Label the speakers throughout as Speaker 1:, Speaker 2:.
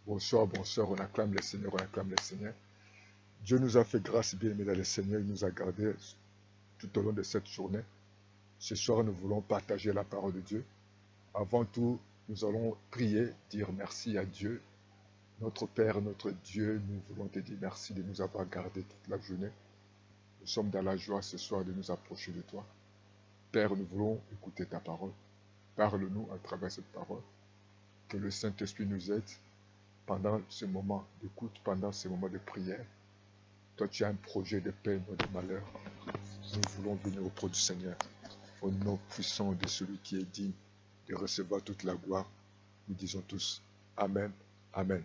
Speaker 1: Bonsoir, bonsoir, on acclame le Seigneur, on acclame le Seigneur. Dieu nous a fait grâce, bien aimé dans le Seigneur, il nous a gardés tout au long de cette journée. Ce soir, nous voulons partager la parole de Dieu. Avant tout, nous allons prier, dire merci à Dieu. Notre Père, notre Dieu, nous voulons te dire merci de nous avoir gardés toute la journée. Nous sommes dans la joie ce soir de nous approcher de toi. Père, nous voulons écouter ta parole. Parle-nous à travers cette parole. Que le Saint-Esprit nous aide pendant ce moment d'écoute, pendant ce moment de prière. Toi, tu as un projet de paix, non de malheur. Nous voulons venir auprès du Seigneur, au nom puissant de celui qui est digne de recevoir toute la gloire. Nous disons tous Amen, Amen.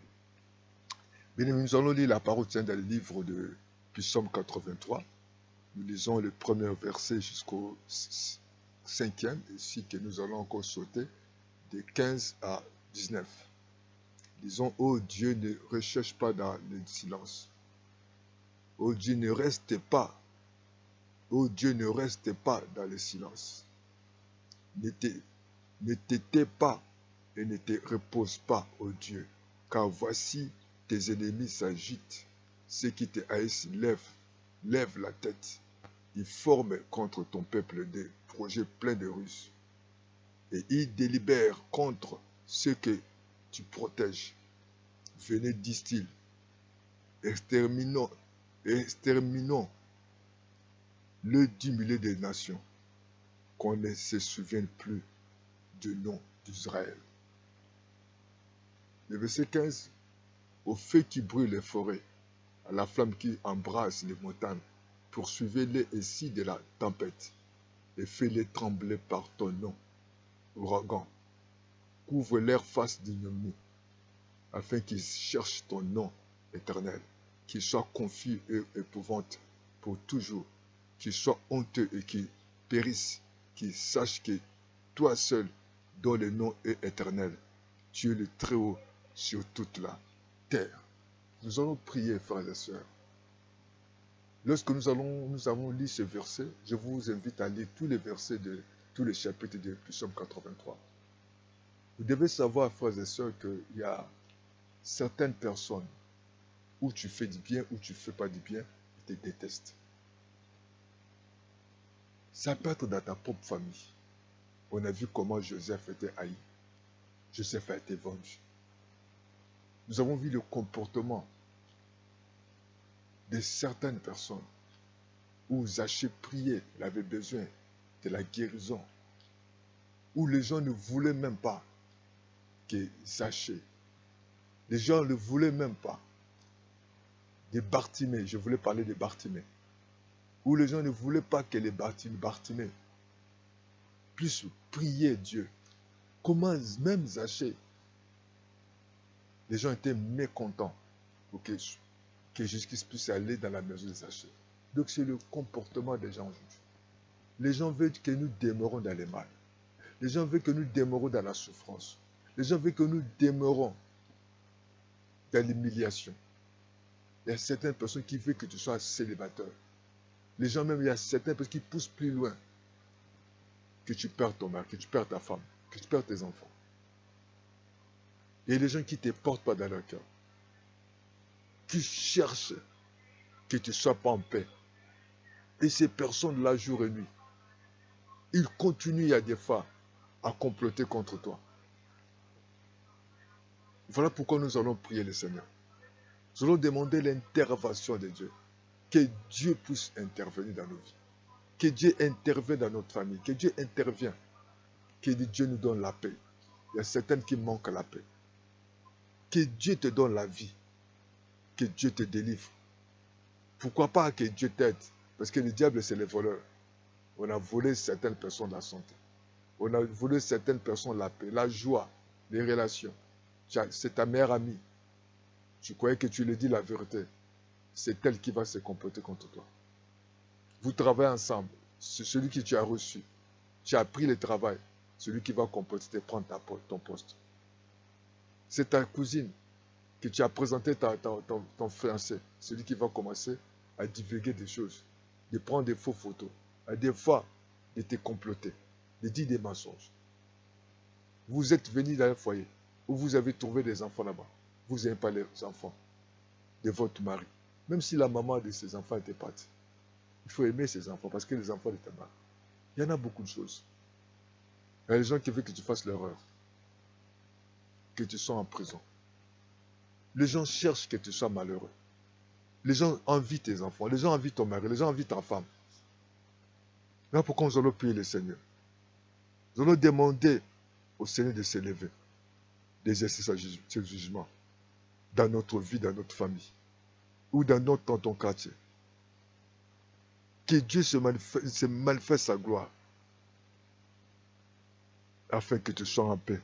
Speaker 1: Bien, nous allons lire la parole de Dieu dans le livre de Psaume 83. Nous lisons le premier verset jusqu'au cinquième, ainsi que nous allons encore sauter de 15 à 19. Disons, ô Dieu, ne recherche pas dans le silence. Ô Dieu, ne reste pas. Ô Dieu, ne reste pas dans le silence. Ne t'étais pas et ne te repose pas, ô Dieu, car voici tes ennemis s'agitent. Ceux qui te haïssent lèvent la tête. Ils forment contre ton peuple des projets pleins de ruses. Et ils délibèrent contre ceux que tu protèges. Venez, disent-ils, exterminons le du milieu des nations, qu'on ne se souvienne plus du nom d'Israël. Le verset 15, au feu qui brûle les forêts, à la flamme qui embrase les montagnes, poursuivez-les ainsi de la tempête, et fais-les trembler par ton nom. Ouragan, couvre leur face d'ignominie, afin qu'ils cherchent ton nom éternel, qu'ils soient confus et épouvantes pour toujours, qu'ils soient honteux et qu'ils périssent, qu'ils sachent que toi seul, dont le nom est éternel, tu es le Très-Haut sur toute la terre. Nous allons prier, frères et sœurs. Lorsque nous avons lu ce verset, je vous invite à lire tous les versets de tous les chapitres de Psaume 83. Vous devez savoir, frères et sœurs, qu'il y a certaines personnes où tu fais du bien, où tu ne fais pas du bien, ils te détestent. Ça peut être dans ta propre famille. On a vu comment Joseph était haï. Joseph a été vendu. Nous avons vu le comportement de certaines personnes où Zachée priait, il avait besoin de la guérison, où les gens ne voulaient même pas que Zachée, les gens ne voulaient même pas de Bartimée, je voulais parler de Bartimée, où les gens ne voulaient pas que les Bartimée puissent prier Dieu. Comment même Zachée, les gens étaient mécontents pour que Jésus-Christ puisse aller dans la maison de Zachée. Donc c'est le comportement des gens aujourd'hui. Les gens veulent que nous demeurons dans les mal. Les gens veulent que nous demeurons dans la souffrance. Les gens veulent que nous demeurons dans l'humiliation. Il y a certaines personnes qui veulent que tu sois célibataire. Les gens même, il y a certaines personnes qui poussent plus loin. Que tu perds ton mari, que tu perds ta femme, que tu perds tes enfants. Il y a des gens qui ne te portent pas dans leur cœur. Qui cherchent que tu ne sois pas en paix. Et ces personnes-là, jour et nuit, ils continuent à des fois à comploter contre toi. Voilà pourquoi nous allons prier le Seigneur. Nous allons demander l'intervention de Dieu. Que Dieu puisse intervenir dans nos vies. Que Dieu intervienne dans notre famille. Que Dieu intervienne. Que Dieu nous donne la paix. Il y a certaines qui manquent la paix. Que Dieu te donne la vie. Que Dieu te délivre. Pourquoi pas que Dieu t'aide? Parce que le diable, c'est le voleur. On a volé certaines personnes la santé. On a volé certaines personnes la paix, la joie, les relations. C'est ta meilleure amie. Tu croyais que tu lui dis la vérité. C'est elle qui va se comporter contre toi. Vous travaillez ensemble. C'est celui que tu as reçu. Tu as pris le travail. Celui qui va comporter prendre ton poste. C'est ta cousine que tu as présenté ton fiancé. Celui qui va commencer à divulguer des choses. De prendre des faux photos. À des fois, de te comploter. De dire des mensonges. Vous êtes venu dans un foyer où vous avez trouvé des enfants là-bas. vous n'aimez pas les enfants de votre mari. Même si la maman de ses enfants était partie. Il faut aimer ses enfants parce que les enfants de ta mari. Il y en a beaucoup de choses. Il y a des gens qui veulent que tu fasses l'erreur. Que tu sois en prison. Les gens cherchent que tu sois malheureux. Les gens envient tes enfants. Les gens envient ton mari. Les gens envient ta femme. Là pourquoi nous allons prier le Seigneur. Nous allons demander au Seigneur de s'élever. D'exercer ce jugement. Dans notre vie, dans notre famille. Ou dans ton quartier. Que Dieu se manifeste sa gloire. Afin que tu sois en paix.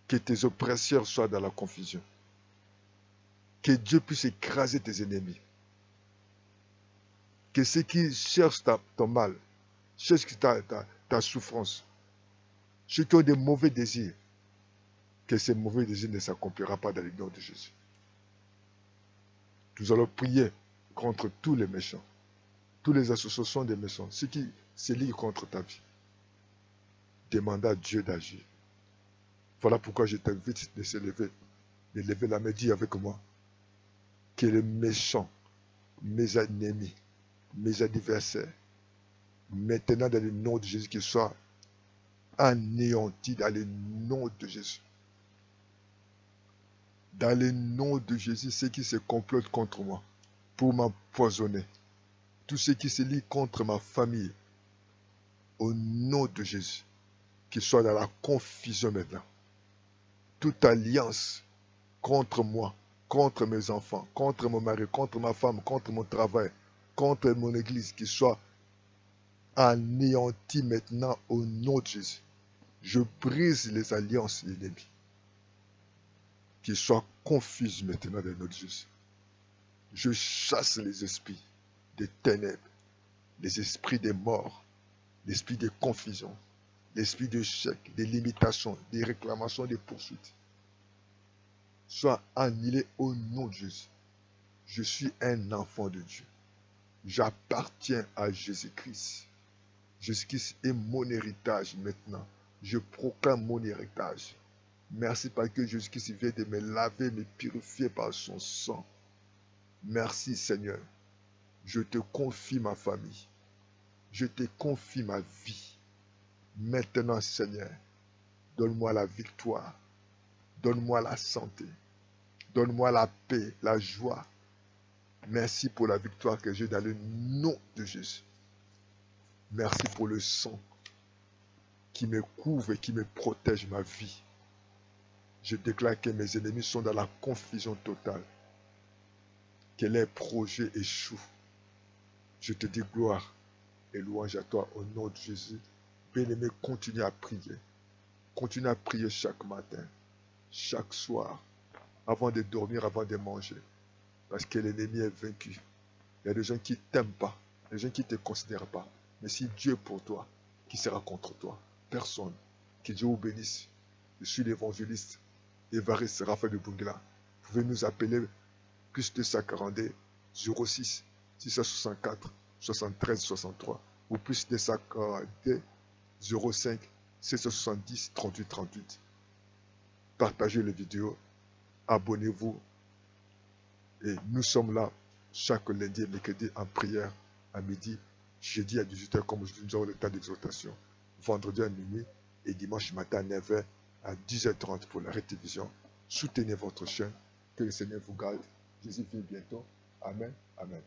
Speaker 1: Que tes oppresseurs soient dans la confusion. Que Dieu puisse écraser tes ennemis. Que ceux qui cherchent ton mal, cherchent ta souffrance, ceux qui ont des mauvais désirs, que ces mauvais désirs ne s'accomplira pas dans le nom de Jésus. Nous allons prier contre tous les méchants, toutes les associations des méchants, ceux qui se lient contre ta vie. Demande à Dieu d'agir. Voilà pourquoi je t'invite de se lever, de lever la main, dis avec moi, que les méchants, mes ennemis, mes adversaires, maintenant dans le nom de Jésus, qu'ils soient anéantis dans le nom de Jésus. Dans le nom de Jésus, ceux qui se complotent contre moi pour m'empoisonner, tous ceux qui se lient contre ma famille, au nom de Jésus, qu'ils soient dans la confusion maintenant. Toute alliance contre moi, contre mes enfants, contre mon mari, contre ma femme, contre mon travail, contre mon église, qu'ils soient anéantis maintenant au nom de Jésus. Je brise les alliances ennemies. Qu'ils soient confuses maintenant dans notre Jésus. Je chasse les esprits des ténèbres, les esprits des morts, l'esprit de confusion, l'esprit d'échec, des limitations, des réclamations, des poursuites. Sois annihilé au nom de Jésus. Je suis un enfant de Dieu. J'appartiens à Jésus-Christ. Jésus-Christ est mon héritage maintenant. Je proclame mon héritage. Merci parce que Jésus-Christ vient de me laver, me purifier par son sang. Merci Seigneur. Je te confie ma famille. Je te confie ma vie. Maintenant Seigneur, donne-moi la victoire. Donne-moi la santé. Donne-moi la paix, la joie. Merci pour la victoire que j'ai dans le nom de Jésus. Merci pour le sang qui me couvre et qui me protège ma vie. Je déclare que mes ennemis sont dans la confusion totale. Que leurs projets échouent. Je te dis gloire et louange à toi au nom de Jésus. Bien-aimé, continue à prier. Continue à prier chaque matin, chaque soir, avant de dormir, avant de manger. Parce que l'ennemi est vaincu. Il y a des gens qui ne t'aiment pas, des gens qui ne te considèrent pas. Mais si Dieu est pour toi, qui sera contre toi? Personne. Que Dieu vous bénisse. Je suis l'évangéliste Évariste Raphaël de Bungla. Vous pouvez nous appeler plus 242 06 664 73 63 ou plus 242 05 770 38 38. Partagez les vidéos, abonnez-vous et nous sommes là chaque lundi et mercredi en prière à midi, jeudi à 18h comme nous avons le temps d'exhortation, vendredi à minuit et dimanche matin à 9h à 10h30 pour la rétévision. Soutenez votre chaîne, que le Seigneur vous garde. Jésus vient bientôt. Amen. Amen.